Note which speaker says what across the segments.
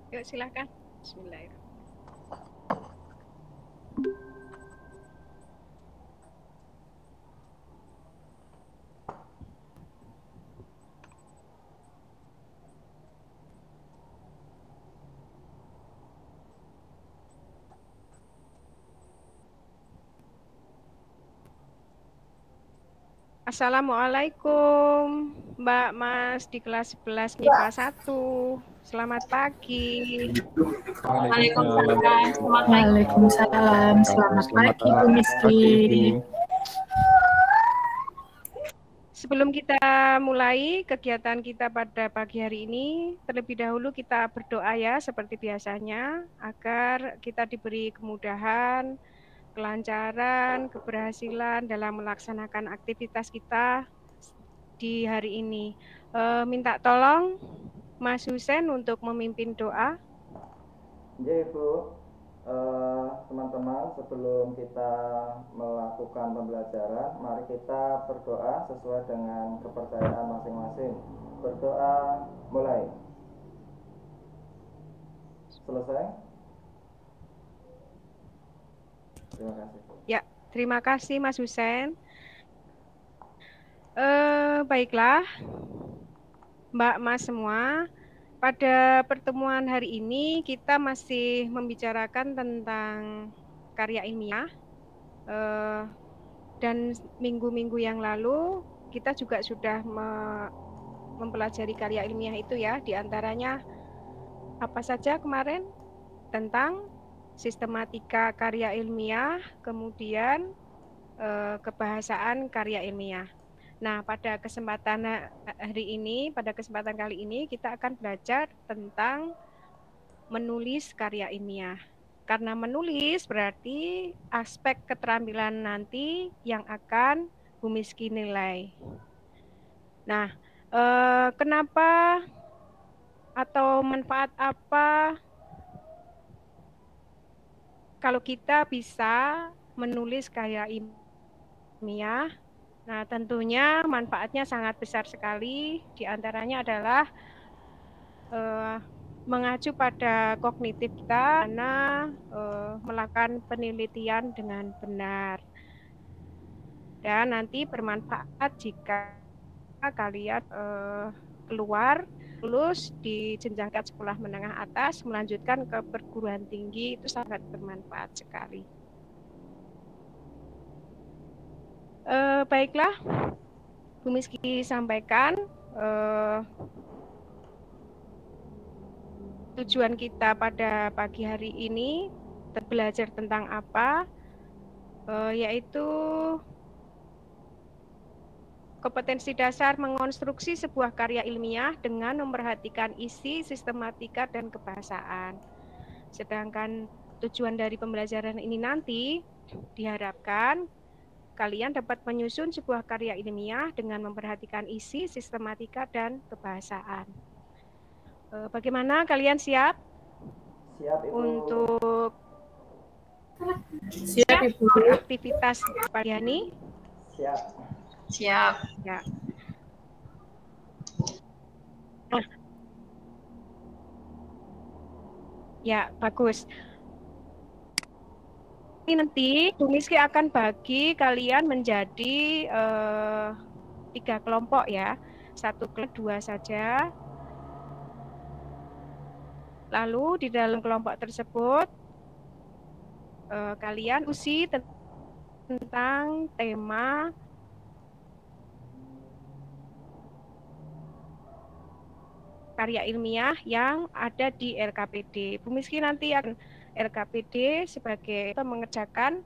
Speaker 1: Yuk silakan. Bismillahirrahmanirrahim. Assalamualaikum Mbak Mas di kelas 11 MIPA 1. Selamat pagi.
Speaker 2: Waalaikumsalam.
Speaker 3: Waalaikumsalam. Selamat pagi, Bu Miski.
Speaker 1: Sebelum kita mulai kegiatan kita pada pagi hari ini, terlebih dahulu kita berdoa ya seperti biasanya agar kita diberi kemudahan, kelancaran, keberhasilan dalam melaksanakan aktivitas kita di hari ini. Minta tolong Mas Husen untuk memimpin doa.
Speaker 2: Ya Ibu, teman-teman sebelum kita melakukan pembelajaran, mari kita berdoa sesuai dengan kepercayaan masing-masing. Berdoa mulai. Selesai? Terima kasih.
Speaker 1: Ya, terima kasih Mas Husen. Baiklah, Mbak Mas semua, pada pertemuan hari ini kita masih membicarakan tentang karya ilmiah, dan minggu-minggu yang lalu kita juga sudah mempelajari karya ilmiah itu ya, diantaranya apa saja kemarin tentang sistematika karya ilmiah, kemudian kebahasaan karya ilmiah. Nah, pada kesempatan kali ini kita akan belajar tentang menulis karya ilmiah. Karena menulis berarti aspek keterampilan nanti yang akan Bu Miski nilai. Nah, kenapa atau manfaat apa kalau kita bisa menulis karya ilmiah? Nah, tentunya manfaatnya sangat besar sekali. Di antaranya adalah mengacu pada kognitif kita, karena melakukan penelitian dengan benar. Dan nanti bermanfaat jika kalian lulus di jenjang sekolah menengah atas, melanjutkan ke perguruan tinggi, itu sangat bermanfaat sekali. Baiklah, Bu Miski sampaikan tujuan kita pada pagi hari ini belajar tentang apa, yaitu kompetensi dasar mengonstruksi sebuah karya ilmiah dengan memperhatikan isi, sistematika, dan kebahasaan. Sedangkan tujuan dari pembelajaran ini nanti diharapkan kalian dapat menyusun sebuah karya ilmiah dengan memperhatikan isi, sistematika, dan kebahasaan. Bagaimana kalian siap?
Speaker 2: Siap Ibu.
Speaker 1: Untuk
Speaker 3: Siap, Ibu.
Speaker 1: Aktivitas pagi ini?
Speaker 2: Siap.
Speaker 3: Siap.
Speaker 1: Ya. Ya, bagus. Nanti Bu Miski akan bagi kalian menjadi 3 kelompok ya. 1 kelompok 2 saja. Lalu di dalam kelompok tersebut kalian usi tentang tema karya ilmiah yang ada di LKPD. Bu Miski nanti akan LKPD sebagai mengerjakan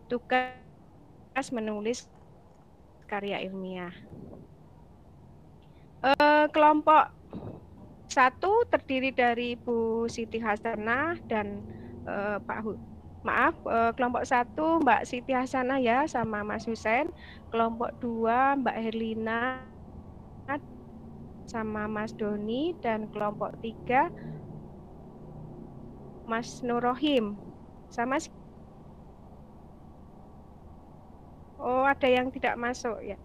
Speaker 1: tugas menulis karya ilmiah. Kelompok 1 terdiri dari Bu Siti Hasanah dan kelompok 1 Mbak Siti Hasanah ya sama Mas Husen, kelompok 2 Mbak Herlina sama Mas Doni, dan kelompok 3 Mas Nurohim sama. Oh, ada yang tidak masuk ya.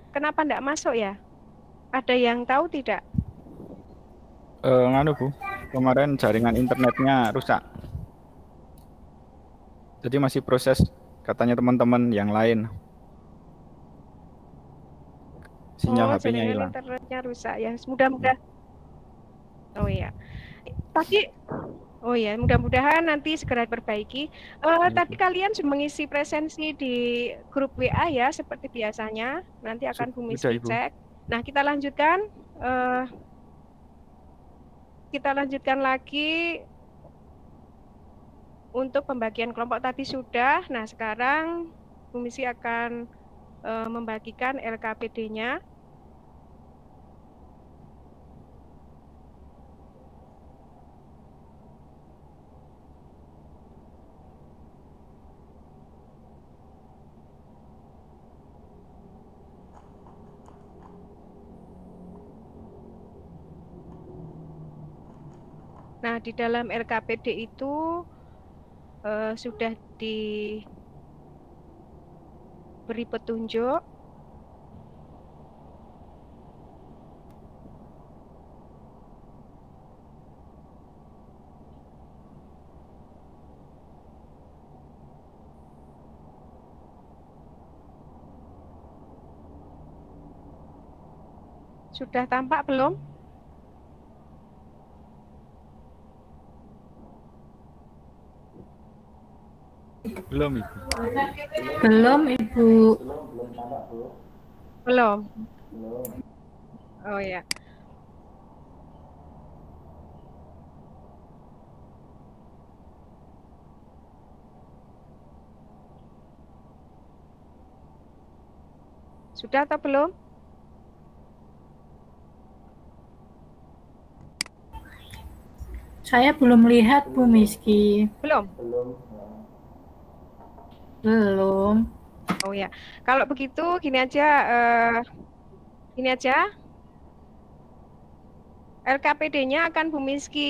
Speaker 1: Kenapa tidak masuk ya? Ada yang tahu tidak?
Speaker 4: Nganu Bu, kemarin jaringan internetnya rusak. Jadi masih proses katanya teman-teman yang lain. Sinyal HP-nya
Speaker 1: jaringan
Speaker 4: hilang.
Speaker 1: internetnya rusak ya. Mudah-mudahan. Oh iya. Tadi Oh ya, mudah-mudahan nanti segera diperbaiki. Tadi kalian sudah mengisi presensi di grup WA ya, seperti biasanya. Nanti akan Bu
Speaker 4: Sudah,
Speaker 1: Miski
Speaker 4: Ibu.
Speaker 1: cek. Nah, kita lanjutkan. Kita lanjutkan lagi untuk pembagian kelompok tadi sudah. Nah, sekarang Bu Miski akan membagikan LKPD-nya. Nah, di dalam LKPD itu sudah diberi petunjuk. Sudah tampak belum?
Speaker 4: Belum, Ibu.
Speaker 3: Belum, Ibu.
Speaker 2: Belum tampak, Bu.
Speaker 1: Belum.
Speaker 2: Belum.
Speaker 1: Oh ya. Sudah atau belum?
Speaker 3: Saya belum lihat, Bu Miski.
Speaker 1: Belum.
Speaker 2: Belum.
Speaker 3: Belum.
Speaker 1: Oh ya. Kalau begitu gini aja. LKPD-nya akan Bu Miski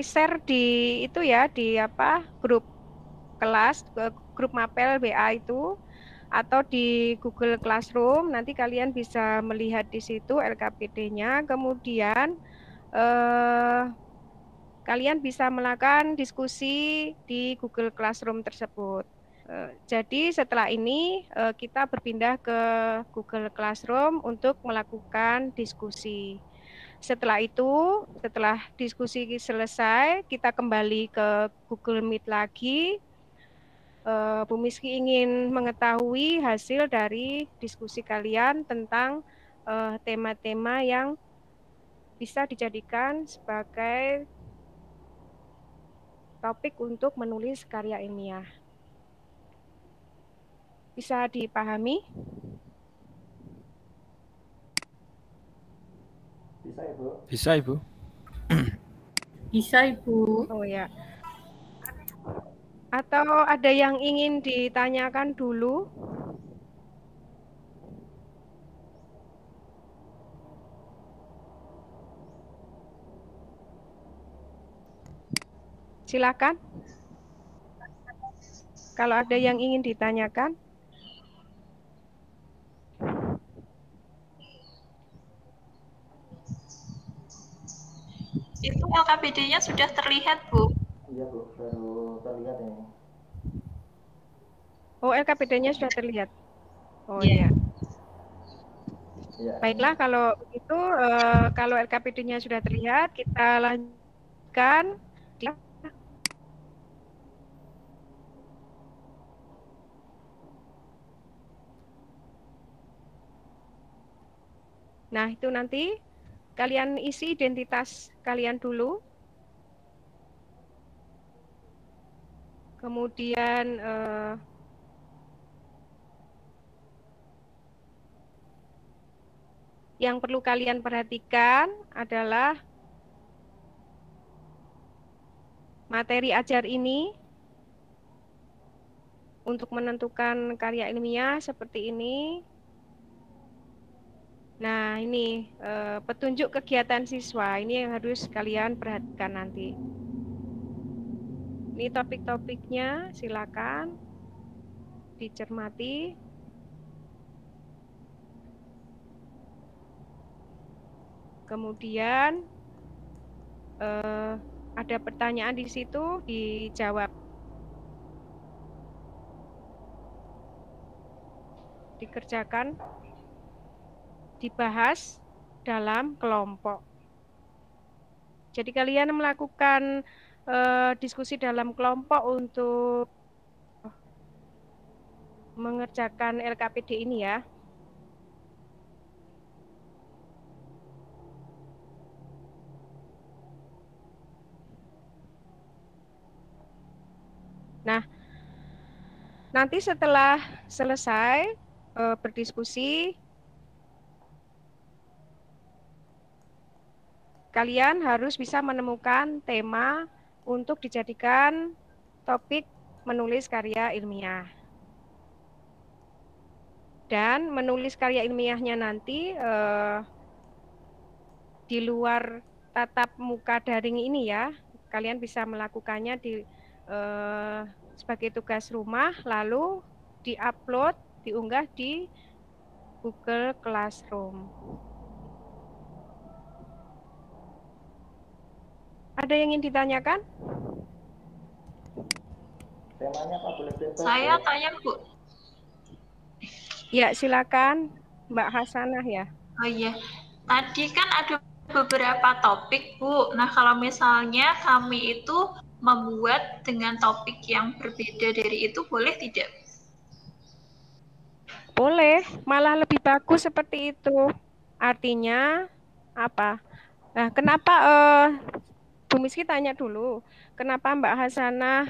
Speaker 1: share di itu ya, di apa? Grup kelas, grup mapel WA itu, atau di Google Classroom. Nanti kalian bisa melihat di situ LKPD-nya. Kemudian kalian bisa melakukan diskusi di Google Classroom tersebut. Jadi setelah ini kita berpindah ke Google Classroom untuk melakukan diskusi. Setelah itu, setelah diskusi selesai, kita kembali ke Google Meet lagi. Bu Miski ingin mengetahui hasil dari diskusi kalian tentang tema-tema yang bisa dijadikan sebagai topik untuk menulis karya ilmiah. Bisa dipahami?
Speaker 2: Bisa, Ibu.
Speaker 4: Bisa, Ibu.
Speaker 3: Bisa, Ibu.
Speaker 1: Oh ya. Atau ada yang ingin ditanyakan dulu? Silakan. Kalau ada yang ingin ditanyakan.
Speaker 5: Itu LKPD-nya sudah terlihat, Bu.
Speaker 2: Iya, Bu. Baru terlihat ini.
Speaker 1: Oh, LKPD-nya sudah terlihat. Oh
Speaker 5: Iya.
Speaker 1: iya.
Speaker 2: Iya.
Speaker 1: Baiklah, kalau begitu, kalau LKPD-nya sudah terlihat, kita lanjutkan. Nah, itu nanti kalian isi identitas kalian dulu. Kemudian yang perlu kalian perhatikan adalah materi ajar ini untuk menentukan karya ilmiah seperti ini. Nah, ini petunjuk kegiatan siswa. Ini yang harus kalian perhatikan nanti. Ini topik-topiknya, silakan dicermati. Kemudian ada pertanyaan di situ dijawab, dikerjakan, dibahas dalam kelompok. Jadi kalian melakukan diskusi dalam kelompok untuk mengerjakan LKPD ini ya. Nah, nanti setelah selesai berdiskusi, kalian harus bisa menemukan tema untuk dijadikan topik menulis karya ilmiah. Dan menulis karya ilmiahnya nanti di luar tatap muka daring ini ya, kalian bisa melakukannya di sebagai tugas rumah, lalu diupload, diunggah di Google Classroom. Ada yang ingin ditanyakan?
Speaker 2: Temanya apa boleh bebas?
Speaker 5: Saya
Speaker 2: Bu?
Speaker 5: tanya, Bu.
Speaker 1: Ya, silakan Mbak Hasanah ya.
Speaker 5: Oh iya, tadi kan ada beberapa topik, Bu. Nah, kalau misalnya kami itu membuat dengan topik yang berbeda dari itu, boleh tidak?
Speaker 1: Boleh, malah lebih bagus seperti itu. Artinya apa? Nah, kenapa Bu Miski tanya dulu, kenapa Mbak Hasanah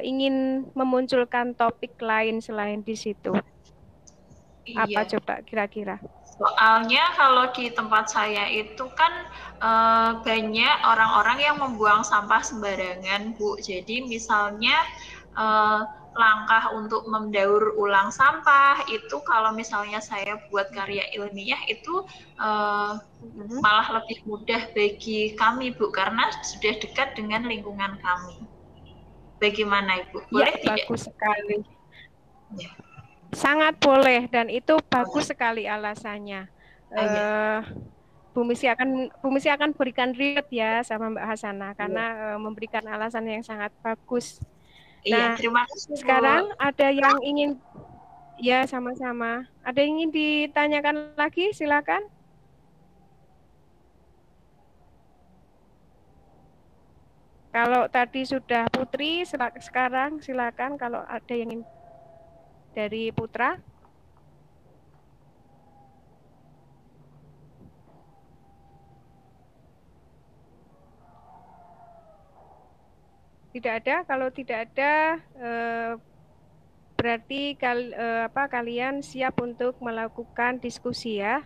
Speaker 1: ingin memunculkan topik lain selain di situ? Apa
Speaker 5: Iya.
Speaker 1: coba kira-kira?
Speaker 5: Soalnya kalau di tempat saya itu kan banyak orang-orang yang membuang sampah sembarangan, Bu. Jadi misalnya langkah untuk mendaur ulang sampah itu kalau misalnya saya buat karya ilmiah itu malah lebih mudah bagi kami, Bu, karena sudah dekat dengan lingkungan kami. Bagaimana, Ibu? Boleh
Speaker 1: Ya,
Speaker 5: tidak?
Speaker 1: bagus sekali.
Speaker 5: Ya.
Speaker 1: Sangat boleh dan itu bagus sekali alasannya. Bu Misi akan berikan reward ya sama Mbak Hasanah karena memberikan alasan yang sangat bagus.
Speaker 5: Iya,
Speaker 1: Nah,
Speaker 5: terima kasih, Bu.
Speaker 1: sekarang ada yang ingin ya sama-sama. Ada yang ingin ditanyakan lagi? Silakan. Kalau tadi sudah Putri, sekarang silakan kalau ada yang ingin dari Putra. Tidak ada. Kalau tidak ada, berarti kalian siap untuk melakukan diskusi ya.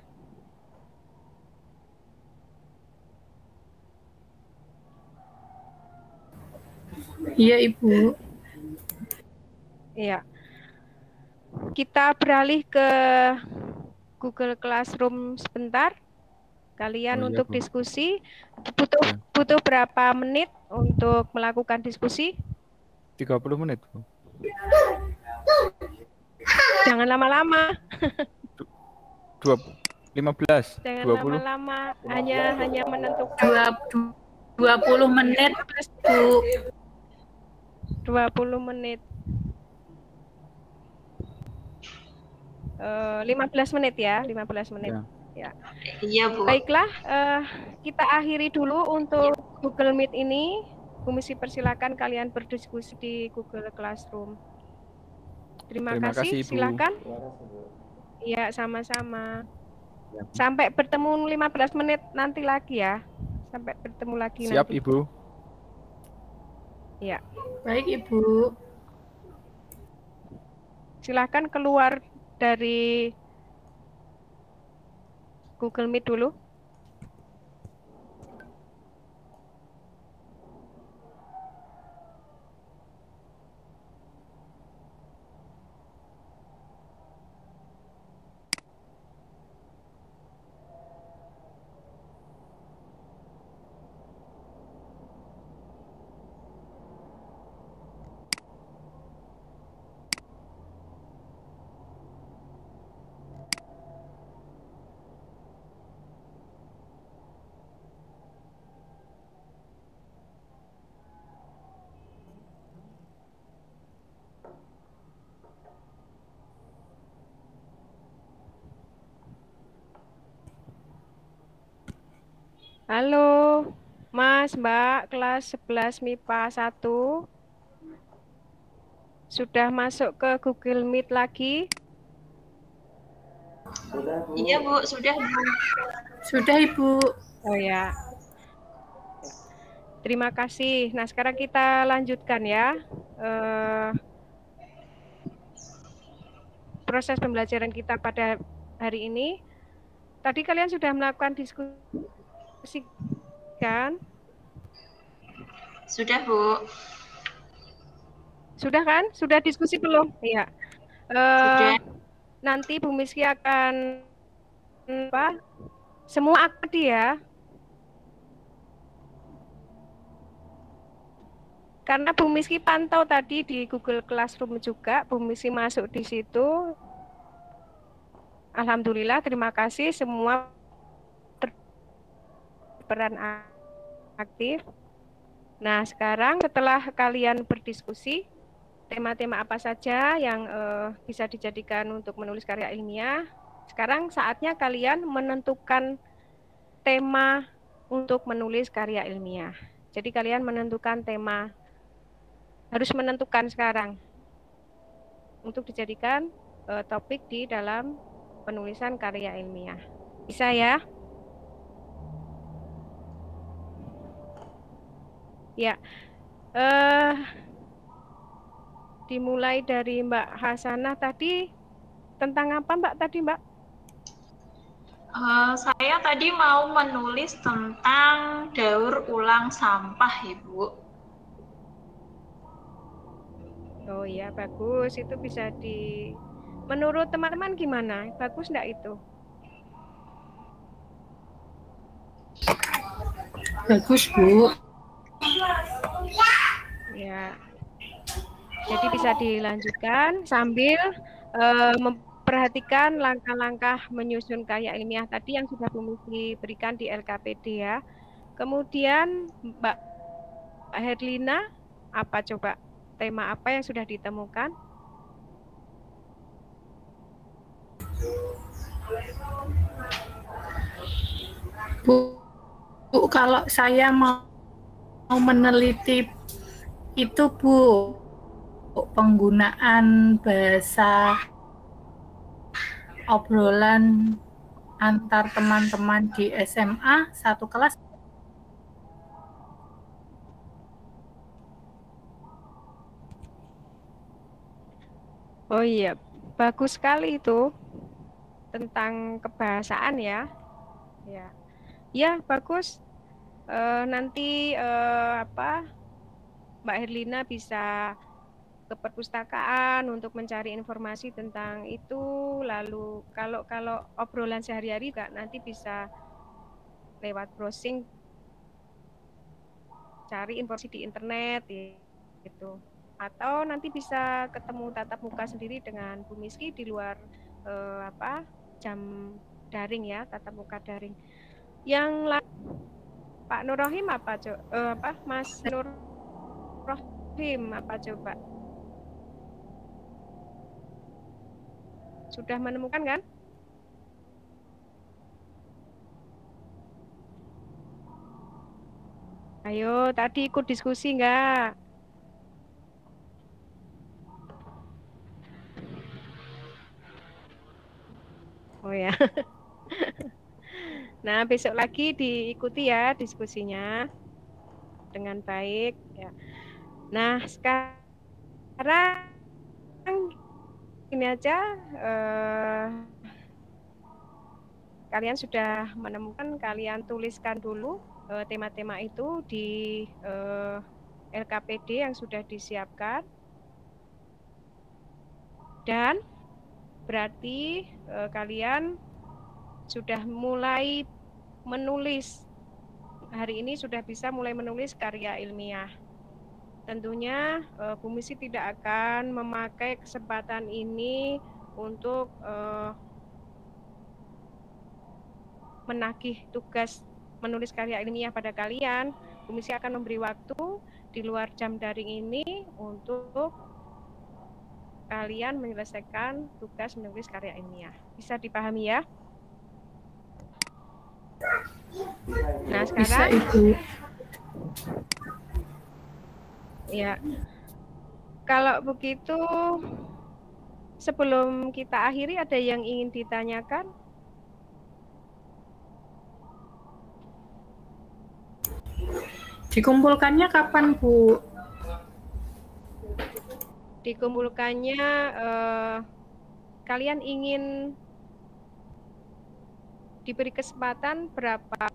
Speaker 3: Iya, Ibu.
Speaker 1: Iya. Kita beralih ke Google Classroom sebentar. Kalian untuk
Speaker 4: Bu.
Speaker 1: diskusi butuh berapa menit untuk melakukan diskusi?
Speaker 4: 30 menit, Bu.
Speaker 1: Jangan lama-lama.
Speaker 4: 15.
Speaker 1: Jangan
Speaker 4: 20.
Speaker 1: lama-lama. Hanya menentukan
Speaker 3: 20 menit, Bu.
Speaker 1: 20 menit. 15 menit ya, 15 menit. Ya.
Speaker 5: Iya, Bu.
Speaker 1: Baiklah, kita akhiri dulu untuk Google Meet ini. Bu Misi persilakan kalian berdiskusi di Google Classroom. Terima kasih,
Speaker 4: Ibu.
Speaker 1: silakan. Iya, sama-sama. Sampai bertemu 15 menit nanti lagi ya. Sampai bertemu lagi
Speaker 4: Siap,
Speaker 1: nanti.
Speaker 4: Ibu.
Speaker 1: Ya.
Speaker 3: Baik, Ibu.
Speaker 1: Silakan keluar dari Google Meet dulu. Halo, Mas, Mbak, kelas 11 MIPA 1. Sudah masuk ke Google Meet lagi?
Speaker 2: Sudah, Bu.
Speaker 5: Iya, Bu, sudah, Bu.
Speaker 3: Sudah, Ibu.
Speaker 1: Oh ya. Terima kasih. Nah, sekarang kita lanjutkan ya. Proses pembelajaran kita pada hari ini. Tadi kalian sudah melakukan diskusi kan?
Speaker 5: Sudah, Bu.
Speaker 1: Sudah kan? Sudah diskusi belum? Iya.
Speaker 5: Sudah.
Speaker 1: Nanti Bu Miski akan semua aktif ya. Karena Bu Miski pantau tadi di Google Classroom juga, Bu Miski masuk di situ. Alhamdulillah, terima kasih semua berperan aktif. Nah, sekarang setelah kalian berdiskusi, tema-tema apa saja yang bisa dijadikan untuk menulis karya ilmiah, sekarang saatnya kalian menentukan tema untuk menulis karya ilmiah. Jadi kalian menentukan tema, harus menentukan sekarang untuk dijadikan topik di dalam penulisan karya ilmiah. Bisa ya? Ya. Dimulai dari Mbak Hasanah tadi, tentang apa Mbak tadi Mbak?
Speaker 5: Saya tadi mau menulis tentang daur ulang sampah, Ibu.
Speaker 1: Oh iya, bagus. Itu bisa menurut teman-teman gimana? Bagus enggak itu?
Speaker 3: Bagus, Bu.
Speaker 1: Ya. Jadi bisa dilanjutkan sambil memperhatikan langkah-langkah menyusun karya ilmiah tadi yang sudah Bu Miski berikan di LKPD ya. Kemudian Mbak Herlina, apa coba tema apa yang sudah ditemukan?
Speaker 3: Bu, kalau saya mau meneliti itu, Bu, penggunaan bahasa obrolan antar teman-teman di SMA satu kelas.
Speaker 1: Oh iya, bagus sekali itu tentang kebahasaan ya. Ya, ya bagus. Nanti Mbak Herlina bisa ke perpustakaan untuk mencari informasi tentang itu. Lalu kalau obrolan sehari-hari juga nanti bisa lewat browsing, cari informasi di internet gitu. Atau nanti bisa ketemu tatap muka sendiri dengan Bu Miski di luar jam daring ya, tatap muka daring. Yang Pak Nur Rohim apa Mas Nur Rohim apa coba? Sudah menemukan kan? Ayo, tadi ikut diskusi enggak? Oh ya. Nah, besok lagi diikuti ya diskusinya dengan baik ya. Nah, sekarang ini aja kalian sudah menemukan, kalian tuliskan dulu tema-tema itu di LKPD yang sudah disiapkan. Dan berarti kalian sudah mulai menulis. Hari ini sudah bisa mulai menulis karya ilmiah. Tentunya Bu Miski tidak akan memakai kesempatan ini untuk menagih tugas menulis karya ilmiah pada kalian. Bu Miski akan memberi waktu di luar jam daring ini untuk kalian menyelesaikan tugas menulis karya ilmiah. Bisa dipahami ya? Nah,
Speaker 3: Bisa
Speaker 1: sekarang
Speaker 3: Ibu.
Speaker 1: ya, kalau begitu sebelum kita akhiri ada yang ingin ditanyakan?
Speaker 3: Dikumpulkannya kapan, Bu?
Speaker 1: Dikumpulkannya kalian ingin diberi kesempatan berapa?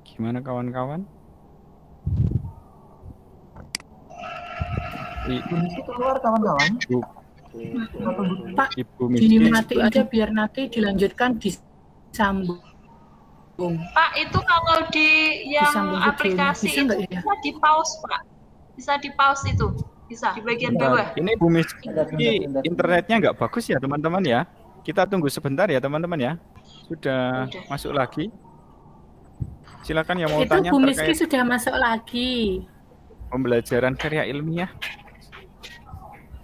Speaker 4: Gimana kawan-kawan?
Speaker 2: Keluar kawan-kawan.
Speaker 3: Pak,
Speaker 4: Ibu Miski.
Speaker 3: dinikmati aja biar nanti dilanjutkan disambung.
Speaker 5: Pak, itu kalau di yang
Speaker 3: Disambung videonya.
Speaker 5: aplikasi
Speaker 3: Bisa
Speaker 5: itu
Speaker 3: nggak ya?
Speaker 5: bisa di pause, Pak. Bisa di pause itu. Bisa di bagian bawah.
Speaker 4: Ini Bu Miski internetnya nggak bagus ya teman-teman ya. Kita tunggu sebentar ya teman-teman ya. Sudah
Speaker 5: Udah.
Speaker 4: masuk lagi. Silakan yang mau
Speaker 3: Itu
Speaker 4: tanya
Speaker 3: Bu Miski
Speaker 4: terkait
Speaker 3: sudah masuk lagi.
Speaker 4: pembelajaran karya ilmiah.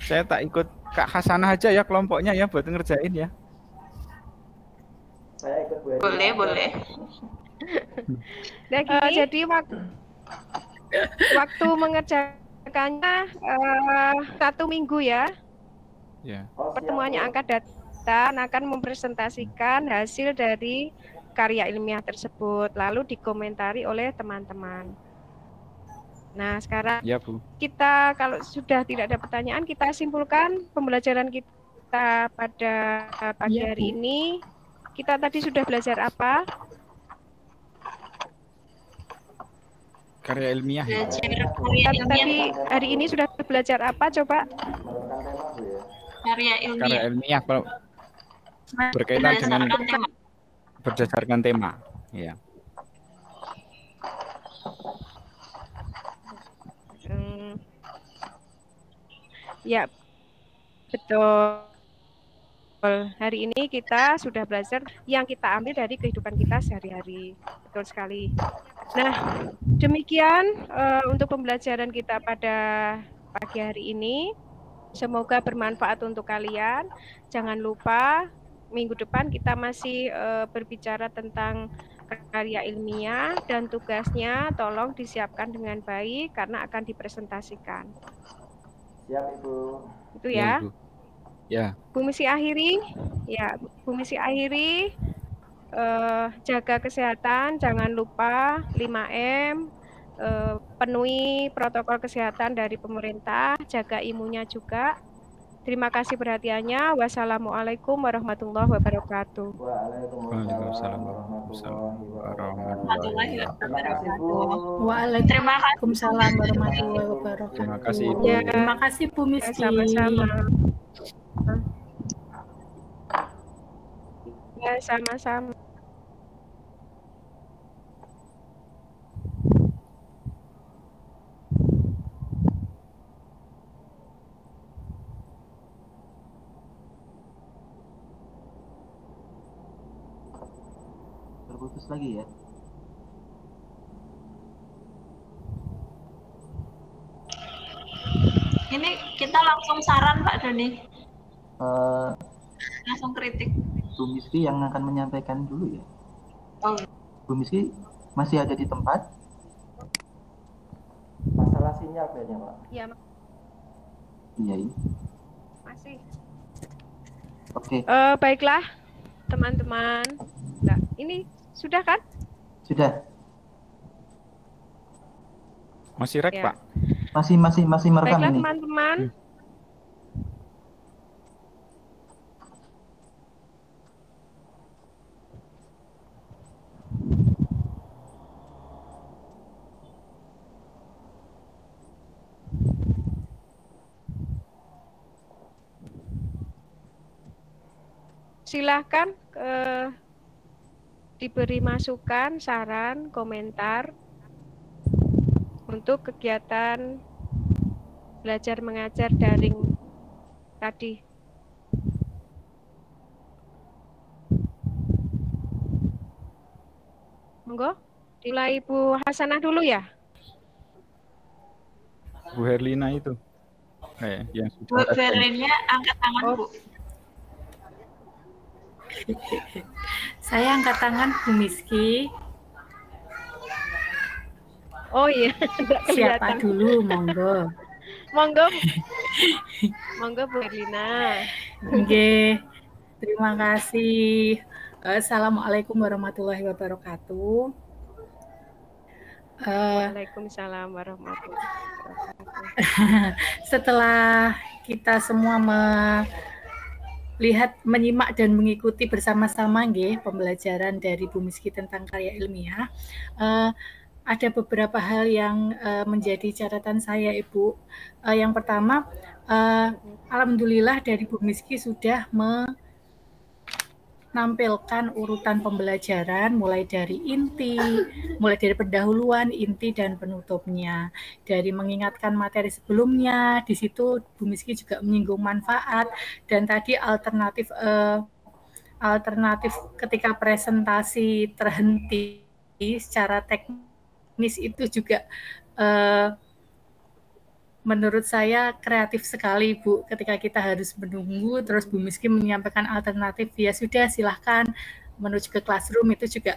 Speaker 4: Saya tak ikut Kak Hasanah aja ya kelompoknya ya buat ngerjain ya.
Speaker 2: Saya ikut Bu.
Speaker 5: Boleh, boleh.
Speaker 1: Nah, jadi waktu mengerjakannya 1 minggu ya.
Speaker 4: Ya.
Speaker 1: Pertemuannya angkat data akan mempresentasikan hasil dari karya ilmiah tersebut, lalu dikomentari oleh teman-teman. Nah, sekarang
Speaker 4: Ya, Bu.
Speaker 1: kita kalau sudah tidak ada pertanyaan, kita simpulkan pembelajaran kita pada pagi
Speaker 3: Iya,
Speaker 1: hari
Speaker 3: Bu.
Speaker 1: ini. Kita tadi sudah belajar apa?
Speaker 4: Karya ilmiah. Ya.
Speaker 5: Belajar karya
Speaker 1: Kita
Speaker 5: ilmiah,
Speaker 1: tadi hari ini sudah belajar apa? Coba.
Speaker 2: Menurutkan tema Bu ya.
Speaker 5: karya
Speaker 4: Karya
Speaker 5: ilmiah.
Speaker 4: ilmiah kalau berkaitan dengan
Speaker 5: Berdasarkan tema.
Speaker 4: berdasarkan tema. Ya.
Speaker 1: Ya, betul. Hari ini kita sudah belajar yang kita ambil dari kehidupan kita sehari-hari. Betul sekali. Nah, demikian untuk pembelajaran kita pada pagi hari ini. Semoga bermanfaat untuk kalian. Jangan lupa minggu depan kita masih berbicara tentang karya ilmiah dan tugasnya tolong disiapkan dengan baik karena akan dipresentasikan.
Speaker 2: Siap Ibu.
Speaker 1: Itu ya.
Speaker 4: Bu. Ya.
Speaker 1: Bu Misi akhiri, ya Bu Misi akhiri, jaga kesehatan, jangan lupa 5M, penuhi protokol kesehatan dari pemerintah, jaga imunnya juga. Terima kasih perhatiannya. Wassalamualaikum warahmatullahi wabarakatuh.
Speaker 2: Waalaikumsalam warahmatullahi
Speaker 5: Warahmatullahi
Speaker 2: wabarakatuh. Terima kasih Bu.
Speaker 3: Waalaikumsalam warahmatullahi wabarakatuh.
Speaker 4: Terima kasih, Ibu.
Speaker 1: Ya,
Speaker 3: Terima kasih Bu Miski.
Speaker 1: sama-sama. Ya, sama-sama.
Speaker 2: Terputus lagi ya.
Speaker 5: Ini kita langsung saran Pak Doni,
Speaker 2: Eh,
Speaker 5: langsung kritik.
Speaker 2: Bu Miski yang akan menyampaikan dulu ya.
Speaker 5: Oh.
Speaker 2: Bu Miski masih ada di tempat? Masalah sinyal kayaknya Pak.
Speaker 1: Ya,
Speaker 2: Iya.
Speaker 1: masih.
Speaker 2: Oke,
Speaker 1: Baiklah, teman-teman. Nah, ini sudah kan?
Speaker 2: sudah.
Speaker 4: Masih rek,
Speaker 1: Ya.
Speaker 4: Pak?
Speaker 2: Masih merekam
Speaker 1: Baiklah,
Speaker 2: ini.
Speaker 1: teman-teman. Silahkan diberi masukan, saran, komentar untuk kegiatan belajar mengajar daring tadi. Monggo, dimulai Ibu Hasanah dulu ya.
Speaker 4: Bu Herlina itu. Yang
Speaker 5: Bu
Speaker 4: sudah
Speaker 5: Berlinnya angkat tangan, Bu.
Speaker 3: Saya angkat tangan Bu Miski.
Speaker 1: Oh iya, enggak kelihatan.
Speaker 3: Siapa dulu, monggo.
Speaker 1: Monggo. Monggo Bu Herlina.
Speaker 3: Oke, terima kasih. Assalamualaikum warahmatullahi wabarakatuh.
Speaker 1: Waalaikumsalam warahmatullahi wabarakatuh.
Speaker 3: Setelah kita semua melihat, menyimak dan mengikuti bersama-sama pembelajaran dari Bu Miski tentang karya ilmiah, ada beberapa hal yang menjadi catatan saya, Ibu. Yang pertama, alhamdulillah dari Bu Miski sudah menampilkan urutan pembelajaran mulai dari pendahuluan, inti, dan penutupnya. Dari mengingatkan materi sebelumnya, di situ Bu Miski juga menyinggung manfaat, dan tadi alternatif ketika presentasi terhenti secara teknis itu juga menurut saya kreatif sekali, Bu. Ketika kita harus menunggu, terus Bu Miski menyampaikan alternatif, ya sudah silahkan menuju ke classroom, itu juga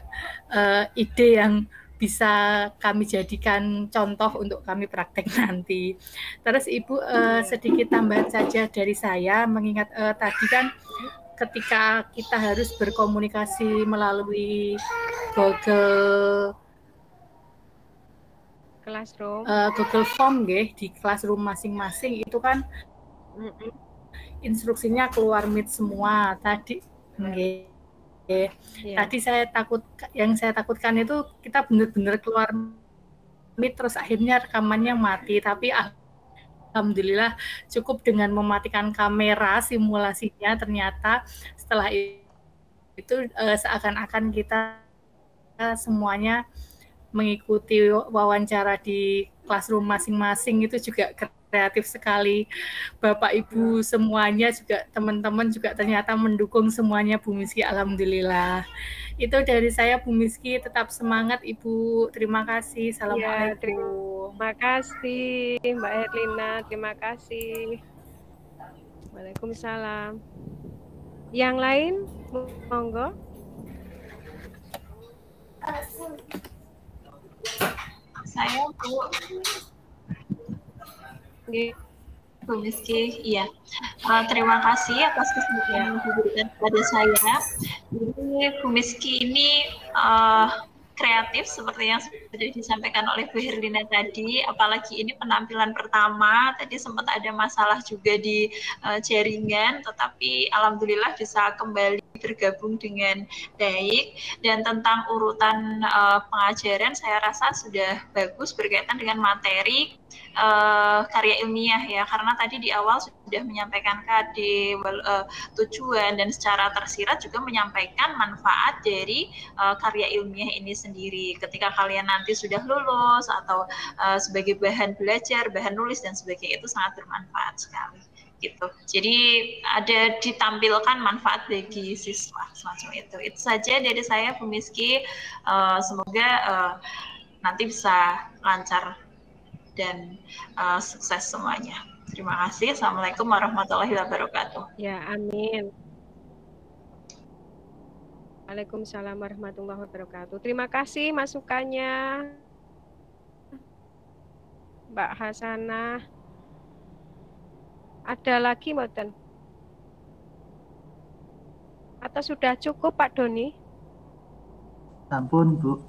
Speaker 3: ide yang bisa kami jadikan contoh untuk kami praktek nanti. Terus Ibu sedikit tambahan saja dari saya, mengingat tadi kan ketika kita harus berkomunikasi melalui Google Form di classroom masing-masing, itu kan instruksinya keluar Meet semua tadi. Tadi yang saya takutkan itu kita benar-benar keluar Meet terus akhirnya rekamannya mati, tapi alhamdulillah cukup dengan mematikan kamera simulasinya, ternyata setelah itu seakan-akan kita semuanya mengikuti wawancara di classroom masing-masing, itu juga kreatif sekali. Bapak Ibu semuanya juga, teman-teman juga ternyata mendukung semuanya Bu Miski, alhamdulillah. Itu dari saya Bu Miski, tetap semangat Ibu. Terima kasih. Assalamualaikum.
Speaker 1: Terima kasih Mbak Herlina, terima kasih. Waalaikumsalam. Yang lain, monggo.
Speaker 5: Saya Bu Miski, iya. Terima kasih atas kesempatan yang diberikan kepada saya. Jadi Bu Miski ini kreatif seperti yang sudah disampaikan oleh Bu Herlina tadi, apalagi ini penampilan pertama, tadi sempat ada masalah juga di jaringan, tetapi alhamdulillah bisa kembali bergabung dengan baik. Dan tentang urutan pengajaran saya rasa sudah bagus berkaitan dengan materi karya ilmiah ya, karena tadi di awal sudah menyampaikan KD, tujuan, dan secara tersirat juga menyampaikan manfaat dari karya ilmiah ini sendiri ketika kalian nanti sudah lulus atau sebagai bahan belajar, bahan nulis dan sebagainya, itu sangat bermanfaat sekali gitu. Jadi ada ditampilkan manfaat bagi siswa semacam itu. Itu saja dari saya Bu Miski, semoga nanti bisa lancar dan sukses semuanya. Terima kasih. Assalamualaikum warahmatullahi wabarakatuh.
Speaker 1: Ya, amin. Waalaikumsalam warahmatullahi wabarakatuh. Terima kasih masukannya Mbak Hasanah. Ada lagi mboten? Atau sudah cukup Pak Doni?
Speaker 2: Ampun Bu.